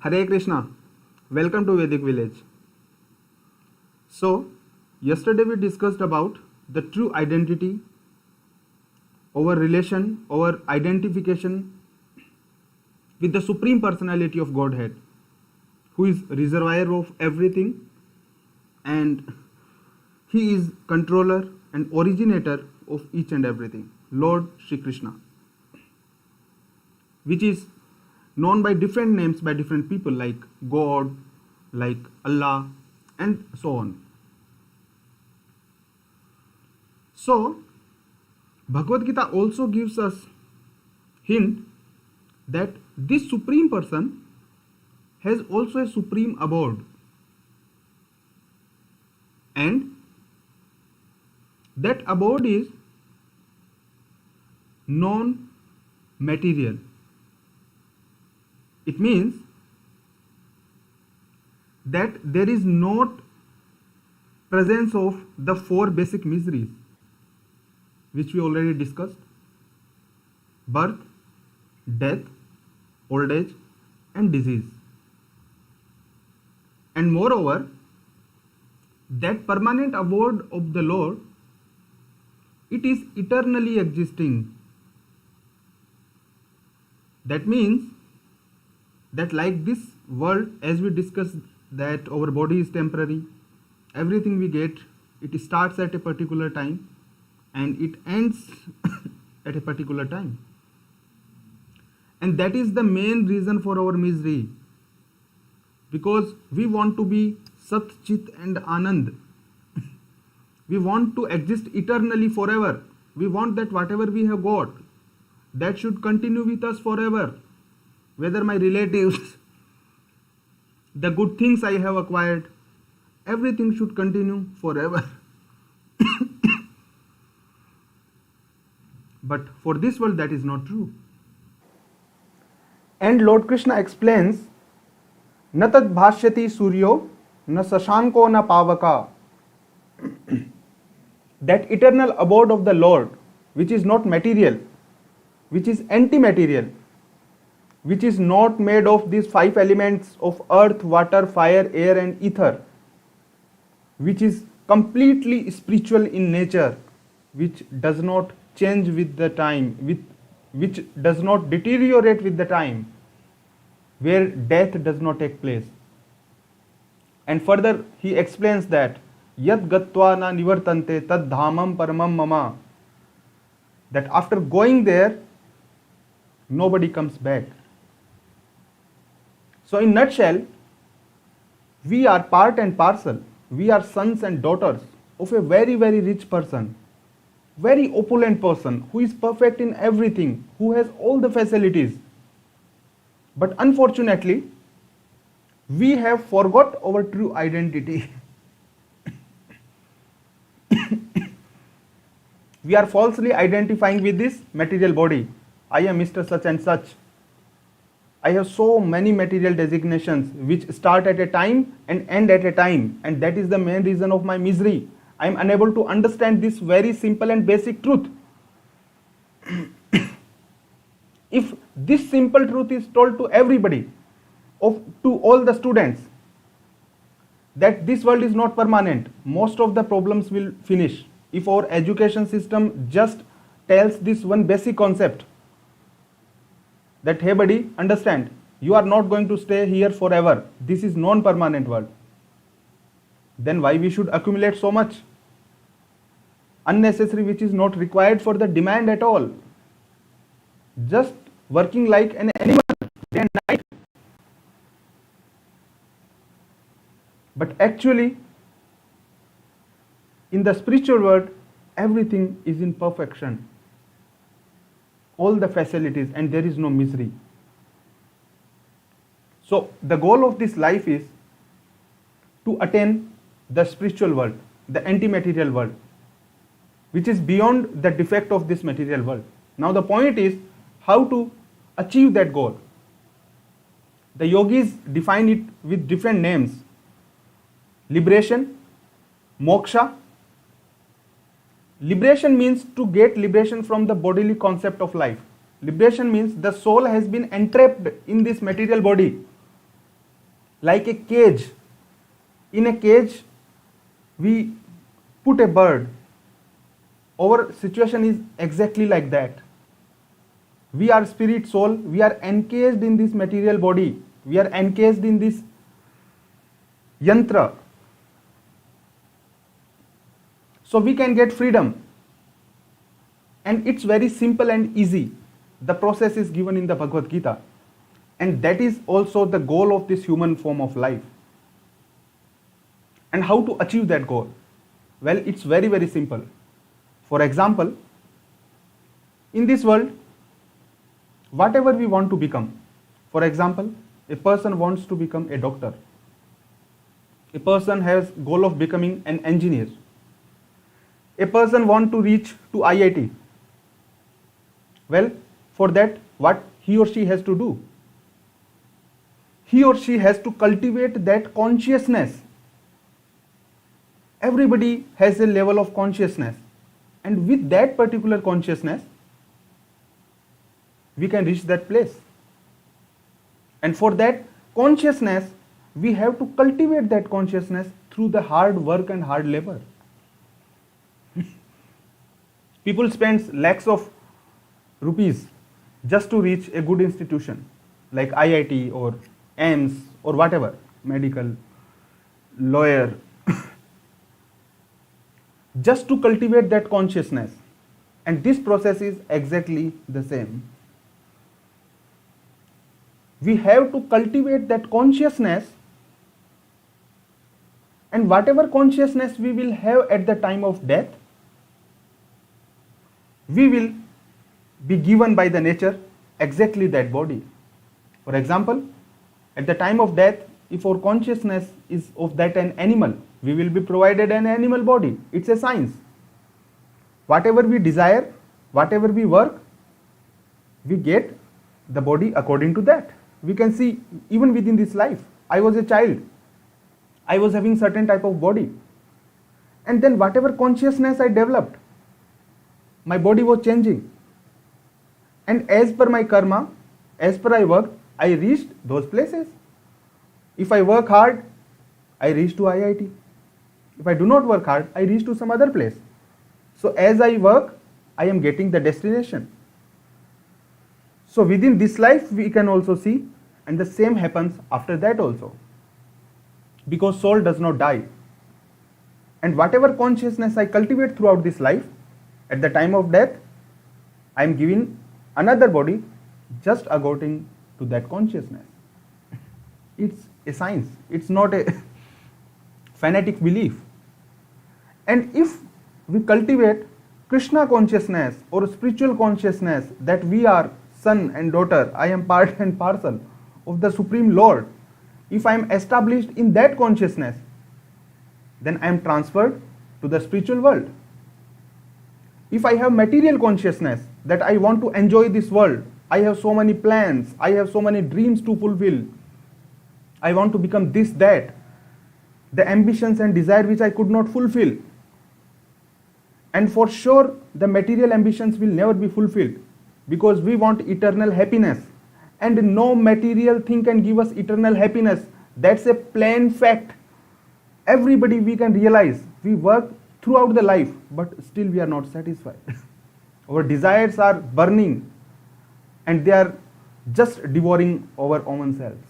Hare Krishna. Welcome to Vedic Village. So, yesterday we discussed about the true identity, our relation, our identification with the Supreme Personality of Godhead, who is reservoir of everything and he is controller and originator of each and everything, Lord Shri Krishna, which is known by different names by different people like God, like Allah, and so on. So, Bhagavad Gita also gives us hint that this Supreme Person has also a supreme abode, and that abode is non-material. It means that there is not presence of the four basic miseries which we already discussed: birth, death, old age, and disease. And moreover, that permanent abode of the Lord, it is eternally existing. That means that like this world, as we discussed, that our body is temporary, everything we get, it starts at a particular time and it ends at a particular time. And that is the main reason for our misery, because we want to be Sat, Chit and Anand. We want to exist eternally forever. We want that whatever we have got, that should continue with us forever. Whether my relatives, the good things I have acquired, everything should continue forever. But for this world, that is not true. And Lord Krishna explains, "Na tad bhashyati suryo, na sashanko na pavaka." That eternal abode of the Lord, which is not material, which is anti-material, which is not made of these five elements of earth, water, fire, air and ether, which is completely spiritual in nature, which does not change with the time, which does not deteriorate with the time, where death does not take place. And further he explains that yat gatva na nivartante tad dhamam paramam mama, that after going there nobody comes back. So in nutshell, we are part and parcel. We are sons and daughters of a very, very rich person, very opulent person who is perfect in everything, who has all the facilities. But unfortunately, we have forgot our true identity. We are falsely identifying with this material body. I am Mr. Such and Such. I have so many material designations which start at a time and end at a time, and that is the main reason of my misery. I am unable to understand this very simple and basic truth. If this simple truth is told to everybody, to all the students, that this world is not permanent, most of the problems will finish. If our education system just tells this one basic concept, that hey buddy, understand, you are not going to stay here forever, this is non-permanent world, then why we should accumulate so much unnecessary which is not required for the demand at all, just working like an animal day and night. But actually in the spiritual world everything is in perfection, all the facilities, and there is no misery. So the goal of this life is to attain the spiritual world, the anti-material world, which is beyond the defect of this material world. Now the point is how to achieve that goal. The yogis define it with different names: liberation, moksha. Liberation means to get liberation from the bodily concept of life. Liberation means the soul has been entrapped in this material body. like a cage. In a cage, we put a bird. Our situation is exactly like that. We are spirit, soul, we are encased in this material body, we are encased in this yantra. So we can get freedom. And it's very simple and easy. The process is given in the Bhagavad Gita. And that is also the goal of this human form of life. And how to achieve that goal? Well, it's very, very simple. For example, in this world, whatever we want to become, for example, a person wants to become a doctor. A person has goal of becoming an engineer. A person wants to reach to IIT. Well, for that, what he or she has to do? He or she has to cultivate that consciousness. Everybody has a level of consciousness. And with that particular consciousness, we can reach that place. And for that consciousness, we have to cultivate that consciousness through the hard work and hard labor. People spend lakhs of rupees just to reach a good institution like IIT or AIMS or whatever, medical, lawyer, just to cultivate that consciousness. And this process is exactly the same. We have to cultivate that consciousness, and whatever consciousness we will have at the time of death, we will be given by the nature exactly that body. For example, at the time of death, if our consciousness is of that an animal, we will be provided an animal body. It's a science. Whatever we desire, whatever we work, we get the body according to that. We can see even within this life. I was a child. I was having certain type of body. And then whatever consciousness I developed, my body was changing. And as per my karma, as per I worked, I reached those places. If I work hard, I reach to IIT. If I do not work hard, I reach to some other place. So as I work, I am getting the destination. So within this life, we can also see, and the same happens after that also. Because soul does not die. And whatever consciousness I cultivate throughout this life, at the time of death, I am given another body just according to that consciousness. It's a science. It's not a fanatic belief. And if we cultivate Krishna consciousness or spiritual consciousness that we are son and daughter, I am part and parcel of the Supreme Lord, if I am established in that consciousness, then I am transferred to the spiritual world. If I have material consciousness that I want to enjoy this world, I have so many plans, I have so many dreams to fulfill, I want to become this, that, the ambitions and desire which I could not fulfill. And for sure, the material ambitions will never be fulfilled because we want eternal happiness. And no material thing can give us eternal happiness. That's a plain fact. Everybody we can realize, we work throughout the life, but still we are not satisfied. Our desires are burning and they are just devouring our own selves.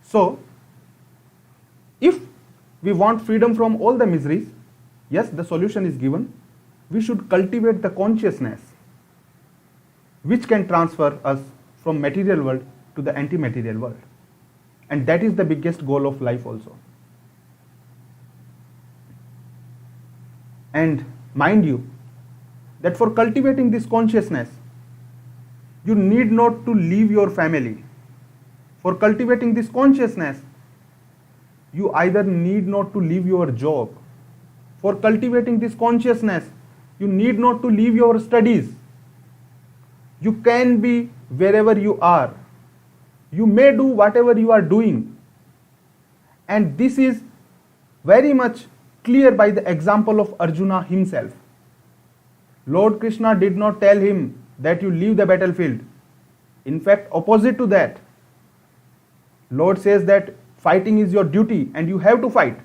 So, if we want freedom from all the miseries, yes, the solution is given. We should cultivate the consciousness which can transfer us from material world to the anti-material world. And that is the biggest goal of life also. And mind you, that for cultivating this consciousness, you need not to leave your family. For cultivating this consciousness, you either need not to leave your job. For cultivating this consciousness, you need not to leave your studies. You can be wherever you are. You may do whatever you are doing. And this is very much clear by the example of Arjuna himself. Lord Krishna did not tell him that you leave the battlefield. In fact, opposite to that, Lord says that fighting is your duty and you have to fight.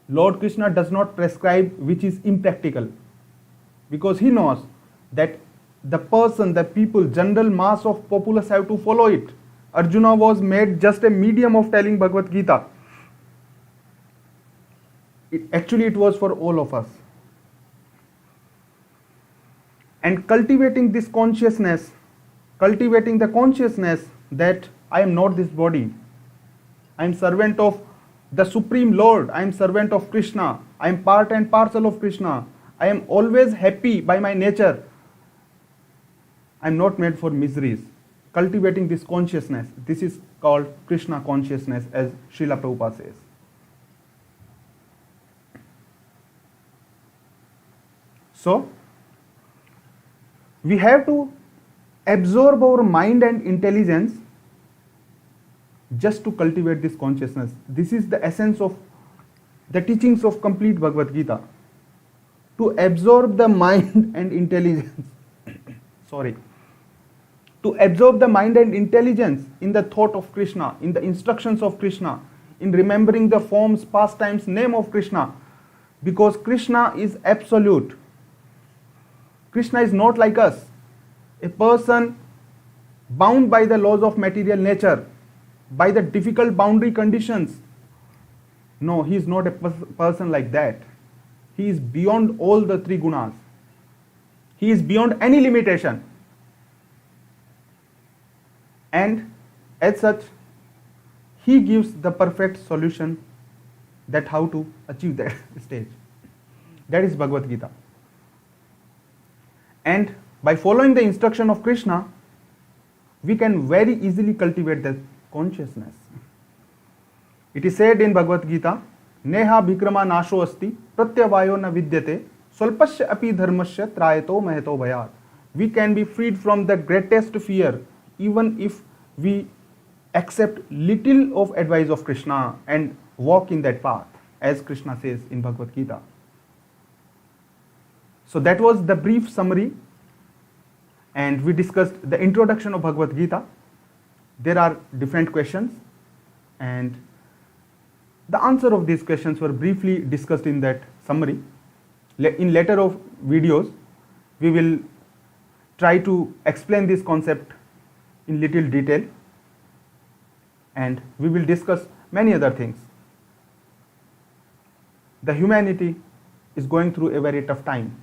Lord Krishna does not prescribe which is impractical, because he knows that the person, the people, general mass of populace have to follow it. Arjuna was made just a medium of telling Bhagavad Gita. Actually, it was for all of us. And cultivating this consciousness, cultivating the consciousness that I am not this body, I am servant of the Supreme Lord, I am servant of Krishna, I am part and parcel of Krishna, I am always happy by my nature, I am not made for miseries. Cultivating this consciousness, this is called Krishna consciousness, as Srila Prabhupada says. So, we have to absorb our mind and intelligence just to cultivate this consciousness. This is the essence of the teachings of complete Bhagavad Gita. To absorb the mind and intelligence, to absorb the mind and intelligence in the thought of Krishna, in the instructions of Krishna, in remembering the forms, pastimes, name of Krishna, because Krishna is absolute. Krishna is not like us, a person bound by the laws of material nature, by the difficult boundary conditions. No, he is not a person like that. He is beyond all the three gunas. He is beyond any limitation. And as such, he gives the perfect solution that how to achieve that stage. That is Bhagavad Gita. And by following the instruction of Krishna, we can very easily cultivate that consciousness. It is said in Bhagavad Gita, Neha bhikrama nasho asti pratyavayo na vidyate swalpasya api dharmasya trayato mahato bhayat. We can be freed from the greatest fear even if we accept little of advice of Krishna and walk in that path, as Krishna says in Bhagavad Gita. So that was the brief summary, and we discussed the introduction of Bhagavad Gita. There are different questions, and the answer of these questions were briefly discussed in that summary. In later of videos, we will try to explain this concept in little detail, and we will discuss many other things. The humanity is going through a very tough time.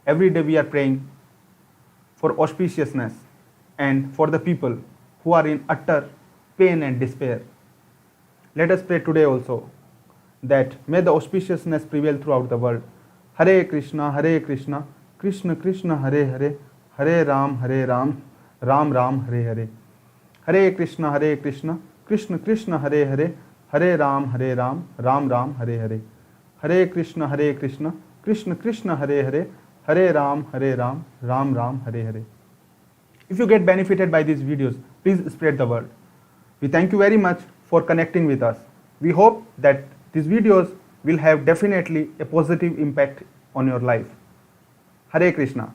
Every day we are praying for auspiciousness and for the people who are in utter pain and despair. Let us pray today also that may the auspiciousness prevail throughout the world. Hare Krishna, Krishna Krishna, Hare Hare, Hare Ram, Ram Ram, Hare Hare. Hare Krishna, Krishna Krishna, Hare Hare, Hare Ram, Ram Ram, Hare Hare. Hare Krishna, Krishna Krishna, Hare Hare, Hare Ram, Ram Ram, Hare Hare. If you get benefited by these videos, please spread the word. We thank you very much for connecting with us. We hope that these videos will have definitely a positive impact on your life. Hare Krishna.